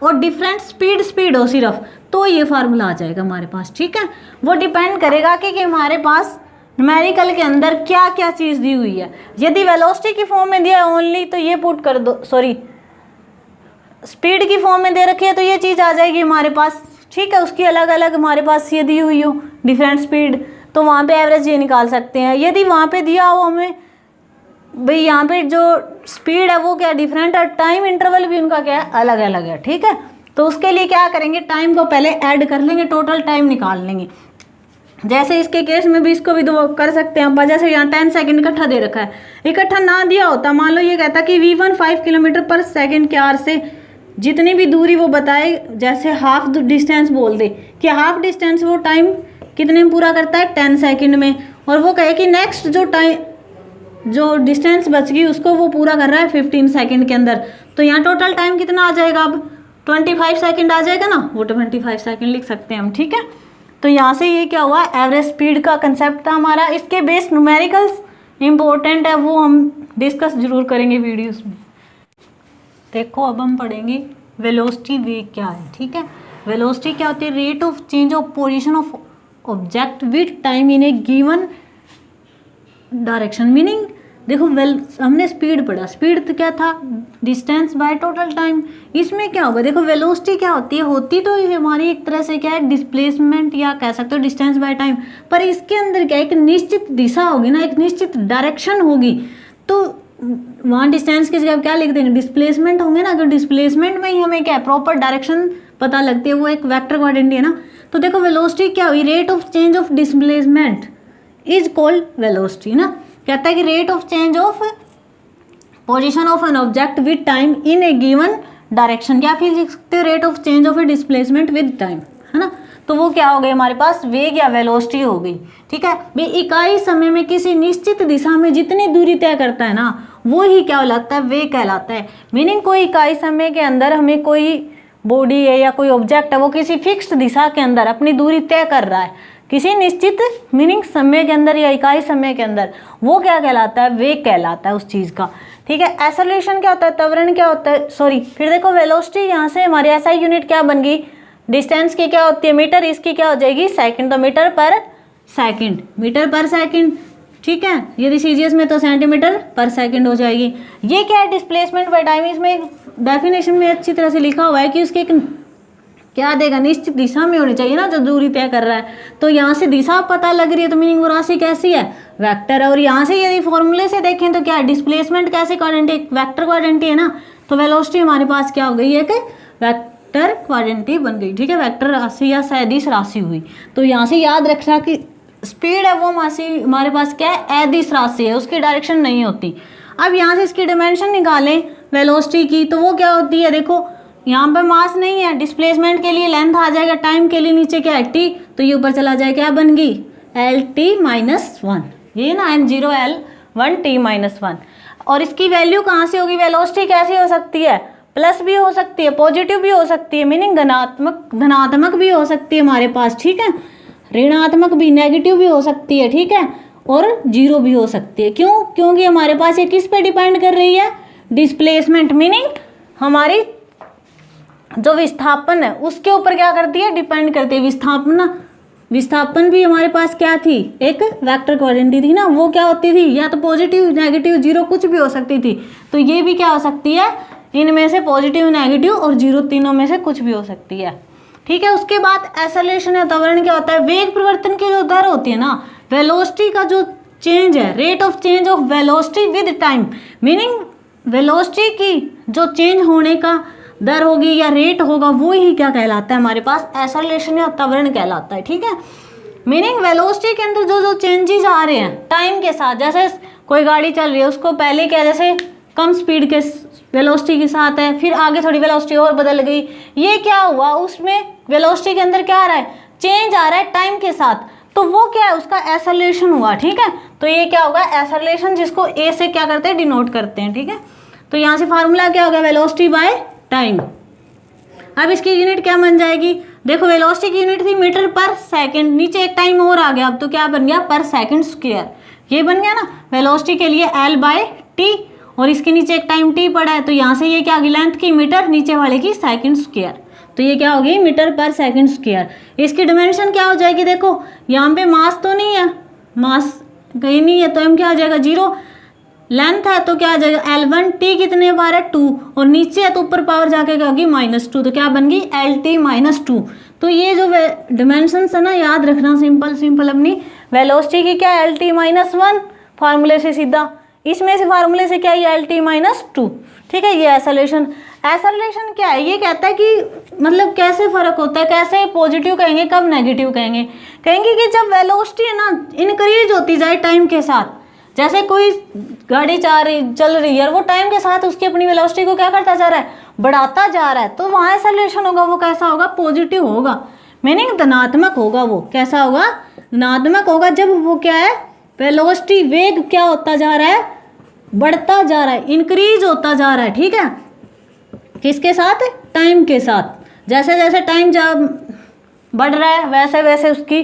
Speaker 1: और डिफरेंट स्पीड हो सिर्फ, तो ये फार्मूला आ जाएगा हमारे पास, ठीक है। वो डिपेंड करेगा कि हमारे पास न्यूमेरिकल के अंदर क्या क्या चीज़ दी हुई है। यदि वेलोसिटी की फॉर्म में दिया है ओनली तो ये पुट कर दो, सॉरी स्पीड की फॉर्म में दे रखी है तो ये चीज़ आ जाएगी हमारे पास, ठीक है। उसकी अलग अलग हमारे पास ये दी हुई हो डिफरेंट स्पीड, तो वहाँ पे एवरेज ये निकाल सकते हैं। यदि वहाँ पे दिया हो हमें भाई यहाँ पे जो स्पीड है वो क्या डिफरेंट है, टाइम इंटरवल भी उनका क्या है अलग अलग है, ठीक है। तो उसके लिए क्या करेंगे, टाइम को पहले ऐड कर लेंगे, टोटल टाइम निकाल लेंगे। जैसे इसके केस में भी इसको भी दो कर सकते हैं, वजह से यहाँ 10 सेकेंड इकट्ठा दे रखा है, इकट्ठा ना दिया होता मान लो ये कहता कि v1 5 किलोमीटर पर सेकेंड के आर से जितनी भी दूरी वो बताए, जैसे हाफ डिस्टेंस बोल दे कि हाफ डिस्टेंस वो टाइम कितने में पूरा करता है 10 सेकंड में, और वो कहे कि नेक्स्ट जो डिस्टेंस बच गई उसको वो पूरा कर रहा है 15 सेकंड के अंदर, तो यहाँ टोटल टाइम कितना आ जाएगा, अब 25 सेकंड आ जाएगा ना, वो 25 सेकंड लिख सकते हैं हम, ठीक है। तो यहाँ से ये क्या हुआ, एवरेज स्पीड का कंसेप्ट था हमारा। इसके बेस न्यूमेरिकल्स इंपॉर्टेंट है, वो हम डिस्कस जरूर करेंगे वीडियोस में। देखो अब हम पढ़ेंगे वेलोसिटी वेग क्या है, ठीक है। वेलोसिटी क्या होती है, rate of change of position of object with time in A given direction. Meaning देखो हमने स्पीड पढ़ा, स्पीड तो क्या था, डिस्टेंस बाय टोटल टाइम। इसमें क्या होगा, देखो वेलोसिटी क्या होती है, होती तो हमारी एक तरह से क्या है डिस्प्लेसमेंट, या कह सकते हो डिस्टेंस बाय टाइम, पर इसके अंदर क्या है, एक निश्चित दिशा होगी ना, एक निश्चित डायरेक्शन होगी, तो वहाँ डिस्टेंस की जगह क्या लिख देंगे, डिस्प्लेसमेंट होंगे ना। अगर डिस्प्लेसमेंट में ही हमें क्या है प्रॉपर डायरेक्शन पता लगती है, वो एक वेक्टर क्वांटिटी है ना। तो देखो वेलोसिटी क्या हुई, rate of change of displacement is called velocity ना। कहता है कि rate of change of position of an object with time in A given direction, क्या फिर लिख सकते हो rate of change of A displacement with time, है ना। तो वो क्या हो गई हमारे पास, वेग या वेलोसिटी हो गई, ठीक है भाई। इकाई समय में किसी निश्चित दिशा में जितनी दूरी तय करता है ना, वो ही क्या कहलाता है, वेग कहलाता है। मीनिंग कोई इकाई समय के अंदर हमें कोई बॉडी है या कोई ऑब्जेक्ट है, वो किसी फिक्स्ड दिशा के अंदर अपनी दूरी तय कर रहा है किसी निश्चित मीनिंग समय के अंदर या इकाई समय के अंदर, वो क्या कहलाता है, वेग कहलाता है उस चीज़ का, ठीक है। एक्सेलरेशन क्या होता है, त्वरण क्या होता है, सॉरी फिर देखो वेलोसिटी यहाँ से हमारी एसआई यूनिट क्या बन गई, डिस्टेंस की क्या होती है मीटर, इसकी क्या हो जाएगी सेकंड, तो मीटर पर सेकंड, मीटर पर सेकंड, ठीक है। यदि सीजीएस में तो सेंटीमीटर पर सेकंड हो जाएगी। ये क्या है डिस्प्लेसमेंट बाय टाइम, इसमें डेफिनेशन में अच्छी तरह से लिखा हुआ है कि उसके एक क्या देगा, निश्चित दिशा में होनी चाहिए ना जो दूरी तय कर रहा है। तो यहाँ से दिशा पता लग रही है, तो मीनिंग वो राशि कैसी है, वेक्टर है। और यहाँ से यदि फॉर्मूले से देखें तो क्या है, डिस्प्लेसमेंट कैसे क्वांटिटी, वेक्टर क्वांटिटी है ना। तो वेलोसिटी हमारे पास क्या हो गई है कि वेक्टर क्वांटिटी बन गई, ठीक है, वेक्टर राशि या सदिश राशि हुई। तो यहाँ से याद रखना कि स्पीड है वो हमारे पास क्या है, अदिश राशि है, उसकी डायरेक्शन नहीं होती। अब यहाँ से इसकी डिमेंशन निकालें वेलोसिटी की, तो वो क्या होती है, देखो यहाँ पे मास नहीं है, डिस्प्लेसमेंट के लिए लेंथ आ जाएगा, टाइम के लिए नीचे क्या है टी, तो ये ऊपर चला जाएगा, क्या बन गई LT-1, ये ना M0L1T-1। और इसकी वैल्यू कहाँ से होगी, वेलोसिटी कैसी हो सकती है, प्लस भी हो सकती है, पॉजिटिव भी हो सकती है, मीनिंग धनात्मक भी हो सकती है हमारे पास, ठीक है, ऋणात्मक भी, नेगेटिव भी हो सकती है, ठीक है, और जीरो भी हो सकती है। क्यों, क्योंकि हमारे पास ये किस पे डिपेंड कर रही है, डिस्प्लेसमेंट, मीनिंग हमारी जो विस्थापन है उसके ऊपर क्या करती है, डिपेंड करती है। विस्थापन भी हमारे पास क्या थी, एक वेक्टर क्वांटिटी थी ना, वो क्या होती थी, या तो पॉजिटिव, नेगेटिव, जीरो, कुछ भी हो सकती थी। तो ये भी क्या हो सकती है, इनमें से पॉजिटिव, नेगेटिव और जीरो, तीनों में से कुछ भी हो सकती है, ठीक है। उसके बाद एक्सेलरेशन या त्वरण क्या होता है, वेग परिवर्तन की जो दर होती है ना, वेलोसिटी का जो चेंज है, rate of change of velocity with time, meaning velocity की जो चेंज होने का दर होगी या रेट होगा, वो ही क्या कहलाता है हमारे पास, एक्सेलरेशन या त्वरण कहलाता है, ठीक है। मीनिंग वेलोसिटी के अंदर जो चेंजेस आ रहे हैं टाइम के साथ, जैसे कोई गाड़ी चल रही है उसको पहले क्या, जैसे कम स्पीड के वेलोसिटी के साथ है, फिर आगे थोड़ी वेलोसिटी और बदल गई, ये क्या हुआ, उसमें वेलोसिटी के अंदर क्या आ रहा है, चेंज आ रहा है टाइम के साथ, तो वो क्या है, उसका एक्सेलरेशन हुआ, ठीक है। तो ये क्या होगा, एक्सेलरेशन, जिसको ए से क्या करते हैं, डिनोट करते हैं, ठीक है। तो यहाँ से फार्मूला क्या होगा, वेलोसिटी बाय टाइम। अब इसकी यूनिट क्या बन जाएगी, देखो वेलोसिटी की यूनिट थी मीटर पर सेकंड, नीचे एक टाइम और आ गया, अब तो क्या बन गया, पर सेकंड स्क्वायर, ये बन गया ना। वेलोसिटी के लिए L/T और इसके नीचे एक टाइम T पड़ा है, तो यहाँ से ये क्या आ गई, लेंथ की मीटर, नीचे वाले की सेकंड स्क्वायर, तो ये क्या होगी, मीटर पर सेकंड स्क्वायर। इसकी डिमेंशन क्या हो जाएगी, देखो यहाँ पे मास तो नहीं है, मास कहीं नहीं है, तो हम क्या हो जाएगा, जीरो, लेंथ है तो क्या आ जाएगा L1T कितने बार है 2, और नीचे है तो ऊपर पावर जाके क्या होगी -2, तो क्या बन गई LT-2। तो ये जो डिमेंशंस है ना, याद रखना, सिंपल अपनी वेलोसिटी की क्या LT-1 फार्मूले से सीधा, इसमें से फार्मूले से क्या है LT-2, ठीक है। ये एक्सेलरेशन क्या है, ये कहता है कि मतलब कैसे फर्क होता है, कैसे पॉजिटिव कहेंगे, कब नेगेटिव कहेंगे कि जब वेलोसिटी है ना इंक्रीज होती जाए टाइम के साथ, जैसे कोई गाड़ी चल रही है और वो टाइम के साथ उसकी अपनी वेलोसिटी को क्या करता जा रहा है, बढ़ाता जा रहा है तो वहाँ एक्सेलरेशन होगा, वो कैसा होगा, पॉजिटिव होगा, मीनिंग धनात्मक होगा। वो कैसा होगा, धनात्मक होगा। जब वो क्या है, वेलोसिटी, वेग क्या होता जा रहा है, बढ़ता जा रहा है, इंक्रीज होता जा रहा है। ठीक है, किसके साथ, टाइम के साथ। जैसे जैसे टाइम जब बढ़ रहा है वैसे वैसे उसकी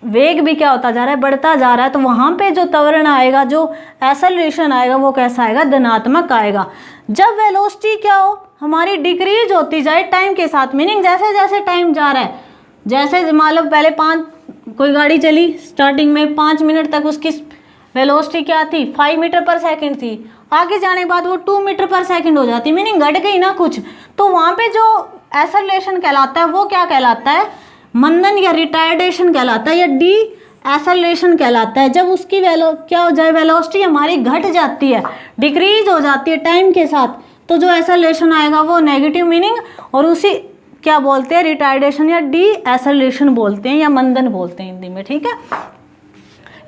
Speaker 1: वेग भी क्या होता जा रहा है, बढ़ता जा रहा है। तो वहाँ पे जो त्वरण आएगा, जो एक्सेलरेशन आएगा, वो कैसा आएगा, धनात्मक आएगा। जब वेलोसिटी क्या हो, हमारी डिक्रीज होती जाए टाइम के साथ, मीनिंग जैसे जैसे टाइम जा रहा है, जैसे मान लो पहले कोई गाड़ी चली, स्टार्टिंग में 5 मिनट तक उसकी वेलोसिटी क्या थी, 5 मीटर पर सेकंड थी, आगे जाने के बाद वो 2 मीटर पर सेकंड हो जाती, मीनिंग घट गई ना कुछ। तो वहाँ पे जो एक्सेलरेशन कहलाता है वो क्या कहलाता है, मंदन या रिटार्डेशन कहलाता है, या डी एक्सेलरेशन कहलाता है। जब उसकी क्या हो जाए, वेलोसिटी हमारी घट जाती है, डिक्रीज हो जाती है टाइम के साथ, तो जो एक्सेलरेशन आएगा वो नेगेटिव, मीनिंग, और उसी क्या बोलते हैं, रिटार्डेशन या डी एक्सेलरेशन बोलते हैं, या मंदन बोलते हैं हिंदी में। ठीक है,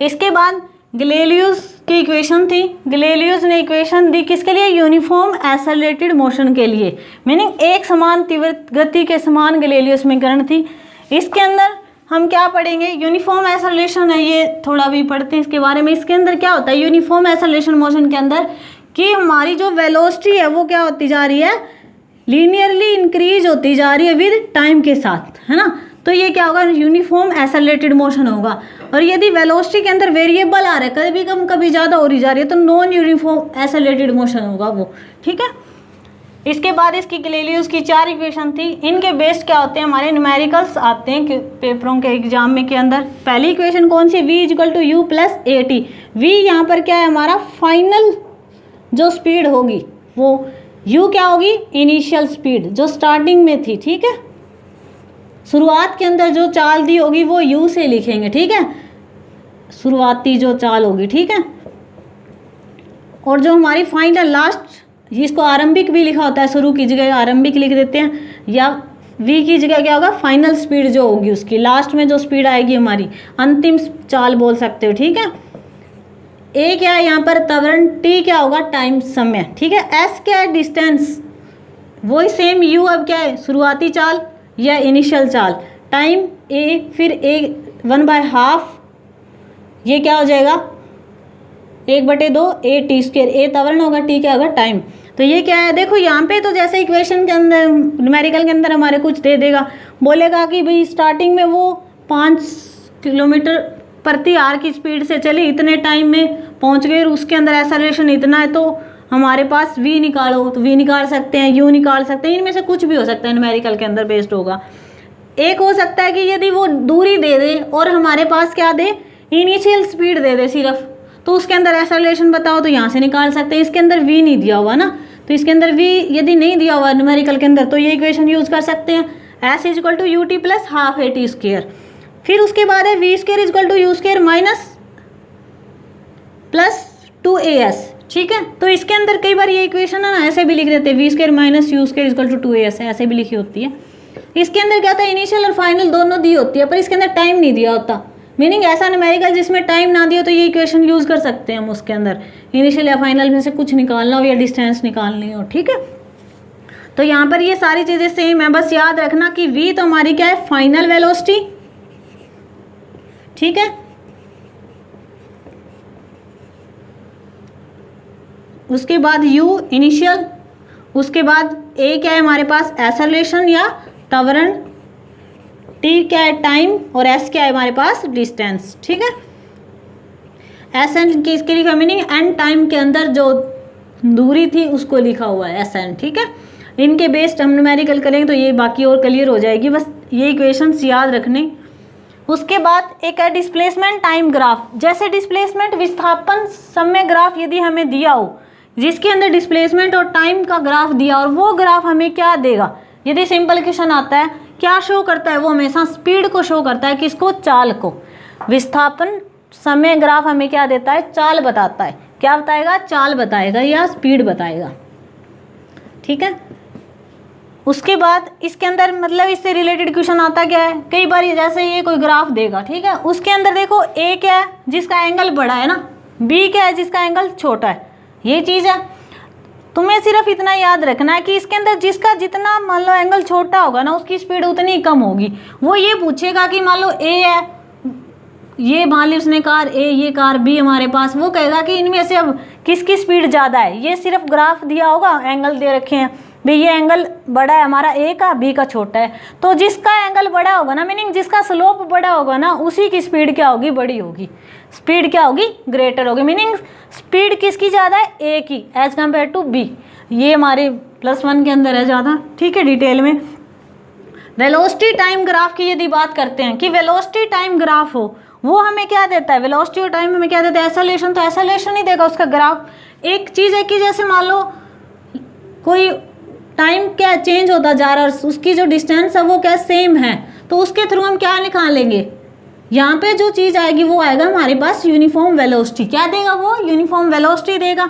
Speaker 1: इसके बाद गैलीलियोस की इक्वेशन थी। गैलीलियोस ने इक्वेशन दी किसके लिए, यूनिफॉर्म एक्सेलरेटेड मोशन के लिए, मीनिंग एक समान तीव्र गति के समान गैलीलियोस समीकरण थी। इसके अंदर हम क्या पढ़ेंगे, यूनिफॉर्म एक्सेलरेशन है, ये थोड़ा भी पढ़ते हैं इसके बारे में। इसके अंदर क्या होता है, यूनिफॉर्म एक्सेलरेशन मोशन के अंदर कि हमारी जो वेलोसिटी है वो क्या होती जा रही है, लीनियरली इंक्रीज होती जा रही है विद टाइम के साथ, है ना। तो ये क्या होगा, यूनिफॉर्म एक्सेलरेटेड मोशन होगा। और यदि वेलोसिटी के अंदर वेरिएबल आ रहा है, कभी कम कभी ज़्यादा हो रही जा रही है, तो नॉन यूनिफॉर्म एक्सेलरेटेड मोशन होगा वो। ठीक है, इसके बाद इसकी गैलीलियोस की 4 इक्वेशन थी। इनके बेस्ड क्या होते हैं, हमारे न्यूमेरिकल्स आते हैं पेपरों के एग्जाम में के अंदर। पहली इक्वेशन कौन सी, v = u + at। v यहाँ पर क्या है, हमारा फाइनल जो स्पीड होगी, वो u क्या होगी, इनिशियल स्पीड जो स्टार्टिंग में थी। ठीक है, शुरुआत के अंदर जो चाल दी होगी वो u से लिखेंगे। ठीक है, शुरुआती जो चाल होगी। ठीक है, और जो हमारी फाइनल लास्ट, जिसको आरंभिक भी लिखा होता है, शुरू की जगह आरंभिक लिख देते हैं, या v की जगह क्या होगा, फाइनल स्पीड जो होगी उसकी, लास्ट में जो स्पीड आएगी हमारी, अंतिम चाल बोल सकते हो। ठीक है, a क्या है यहाँ पर त्वरण, t क्या होगा, टाइम, समय। ठीक है, s क्या है, डिस्टेंस, वही सेम u अब क्या है, शुरुआती चाल या इनिशियल चाल, टाइम a, फिर a 1/2, ये क्या हो जाएगा 1/2 at², a त्वरण होगा, t क्या होगा, टाइम। तो ये क्या है, देखो यहाँ पे तो जैसे इक्वेशन के अंदर, न्यूमेरिकल के अंदर हमारे कुछ दे देगा, बोलेगा कि भाई स्टार्टिंग में वो 5 किलोमीटर प्रति आवर की स्पीड से चली, इतने टाइम में पहुँच गए, और उसके अंदर एक्सेलरेशन इतना है, तो हमारे पास v निकालो, तो v निकाल सकते हैं, u निकाल सकते हैं, इनमें से कुछ भी हो सकता है, न्यूमेरिकल के अंदर बेस्ड होगा। एक हो सकता है कि यदि वो दूरी दे दे और हमारे पास क्या दे, इनिशियल स्पीड दे दे सिर्फ, तो उसके अंदर एक्सेलरेशन बताओ, तो यहाँ से निकाल सकते हैं। इसके अंदर v नहीं दिया हुआ ना, तो इसके अंदर v यदि नहीं दिया हुआ न्यूमेरिकल के अंदर, तो ये इक्वेशन यूज़ कर सकते हैं, s = ut + ½ at²। फिर उसके बाद है v² = u² + 2as। ठीक है, तो इसके अंदर कई बार ये इक्वेशन है ना, ऐसे भी लिख देते हैं, v² - u² = 2as है, ऐसे भी लिखी होती है। इसके अंदर क्या होता है, इनिशियल और फाइनल दोनों दी होती है, पर इसके अंदर टाइम नहीं दिया होता, मीनिंग ऐसा न्यूमेरिकल जिसमें टाइम ना दियो, तो ये इक्वेशन यूज़ कर सकते हैं हम उसके अंदर, इनिशियल या फाइनल में से कुछ निकालना हो या डिस्टेंस निकालनी हो। ठीक है, तो यहाँ पर ये सारी चीज़ें सेम है, बस याद रखना कि v तो हमारी क्या है, फाइनल वेलोसिटी। ठीक है, उसके बाद u इनिशियल, उसके बाद a क्या है हमारे पास, एक्सेलरेशन या त्वरण, t क्या है, टाइम, और s क्या है हमारे पास, डिस्टेंस। ठीक है, एस एन की इसके लिखा मीनिंग, एंड टाइम के अंदर जो दूरी थी उसको लिखा हुआ है एस एन। ठीक है, इनके बेस्ड हम न्यूमेरिकल करेंगे तो ये बाकी और क्लियर हो जाएगी, बस ये इक्वेशंस याद रखने। उसके बाद एक है डिस्प्लेसमेंट टाइम ग्राफ। जैसे डिस्प्लेसमेंट विस्थापन समय ग्राफ यदि हमें दिया हो, जिसके अंदर डिस्प्लेसमेंट और टाइम का ग्राफ दिया, और वो ग्राफ हमें क्या देगा, यदि सिंपल क्वेश्चन आता है, क्या शो करता है, वो हमेशा स्पीड को शो करता है, किसको, चाल को। विस्थापन समय ग्राफ हमें क्या देता है, चाल बताता है, क्या बताएगा, चाल बताएगा या स्पीड बताएगा। ठीक है, उसके बाद इसके अंदर मतलब इससे रिलेटेड क्वेश्चन आता क्या है, कई बार जैसे ये कोई ग्राफ देगा, ठीक है, उसके अंदर देखो a क्या है जिसका एंगल बड़ा है ना, b क्या है जिसका एंगल छोटा है, ये चीज़ है। तुम्हें सिर्फ इतना याद रखना है कि इसके अंदर जिसका जितना मान लो एंगल छोटा होगा ना, उसकी स्पीड उतनी कम होगी। वो ये पूछेगा कि मान लो ए है, ये मान ली उसने कार ए, ये कार बी हमारे पास, वो कहेगा कि इनमें से अब किसकी स्पीड ज़्यादा है। ये सिर्फ ग्राफ दिया होगा, एंगल दे रखे हैं भाई, ये एंगल बड़ा है हमारा ए का, बी का छोटा है, तो जिसका एंगल बड़ा होगा ना, मीनिंग जिसका स्लोप बड़ा होगा ना, उसी की स्पीड क्या होगी, बड़ी होगी, स्पीड क्या होगी, ग्रेटर होगी। मीनिंग स्पीड किसकी ज़्यादा है, ए की एज कम्पेयर टू बी। ये हमारे +1 के अंदर है ज़्यादा, ठीक है। डिटेल में वेलोसिटी टाइम ग्राफ की यदि बात करते हैं कि वेलोसिटी टाइम ग्राफ हो, वो हमें क्या देता है, वेलोसिटी और टाइम हमें क्या देता है, एक्सेलरेशन। तो एक्सेलरेशन ही देगा उसका ग्राफ। एक चीज़ है कि जैसे मान लो कोई टाइम क्या चेंज होता जा रहा है और उसकी जो डिस्टेंस है वो क्या सेम है, तो उसके थ्रू हम क्या निकालेंगे, यहाँ पे जो चीज़ आएगी वो आएगा हमारे पास यूनिफॉर्म वेलोसिटी। क्या देगा वो, यूनिफॉर्म वेलोसिटी देगा।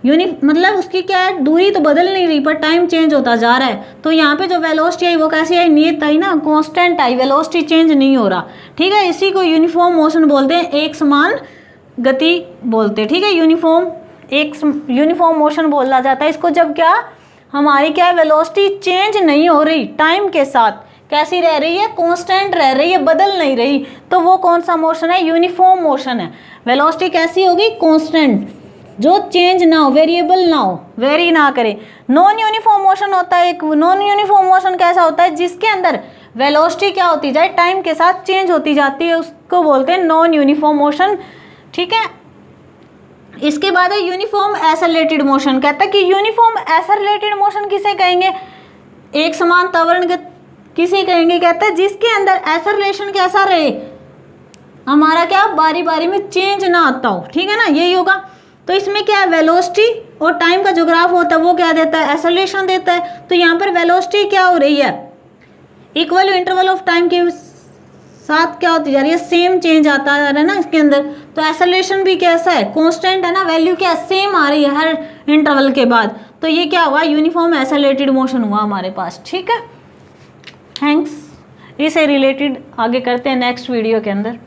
Speaker 1: मतलब उसकी क्या है, दूरी तो बदल नहीं रही पर टाइम चेंज होता जा रहा है। तो यहाँ पे जो वेलोसिटी आई वो कैसी आई, नियत आई ना, कांस्टेंट आई, वेलोसिटी चेंज नहीं हो रहा, ठीक है। इसी को यूनिफॉर्म मोशन बोलते हैं, एक समान गति बोलते हैं, ठीक है। यूनिफॉर्म मोशन बोला जाता है इसको जब क्या हमारी क्या वेलोसिटी चेंज नहीं हो रही, टाइम के साथ कैसी रह रही है, कांस्टेंट रह रही है, बदल नहीं रही, तो वो कौन सा मोशन है, यूनिफॉर्म मोशन है। वेलोसिटी कैसी होगी, कांस्टेंट, जो चेंज ना हो, वेरिएबल ना हो, वेरी ना करे। नॉन यूनिफॉर्म मोशन होता है एक, नॉन यूनिफॉर्म मोशन कैसा होता है, जिसके अंदर वेलोसिटी क्या होती जाए, टाइम के साथ चेंज होती जाती है, उसको बोलते हैं नॉन यूनिफॉर्म मोशन, ठीक है। इसके बाद है यूनिफॉर्म एक्सेलरेटेड मोशन। कहता है कि यूनिफॉर्म एक्सेलरेटेड मोशन किसे कहेंगे, एक समान त्वरण किसे कहेंगे, कहता है जिसके अंदर एक्सेलरेशन कैसा रहे, हमारा क्या बारी बारी में चेंज ना आता हो, ठीक है ना, यही होगा। तो इसमें क्या है, वेलोसिटी और टाइम का जो ग्राफ होता है वो क्या देता है, एक्सेलरेशन देता है। तो यहाँ पर वेलोसिटी क्या हो रही है, इक्वल इंटरवल ऑफ टाइम के साथ क्या होती जा रही है, सेम चेंज आता जा रहा है ना इसके अंदर। तो एक्सेलरेशन भी कैसा है, कांस्टेंट है ना, वैल्यू क्या सेम आ रही है हर इंटरवल के बाद। तो ये क्या हुआ, यूनिफॉर्म एक्सेलरेटेड मोशन हुआ हमारे पास, ठीक है। थैंक्स। इससे रिलेटेड आगे करते हैं नेक्स्ट वीडियो के अंदर।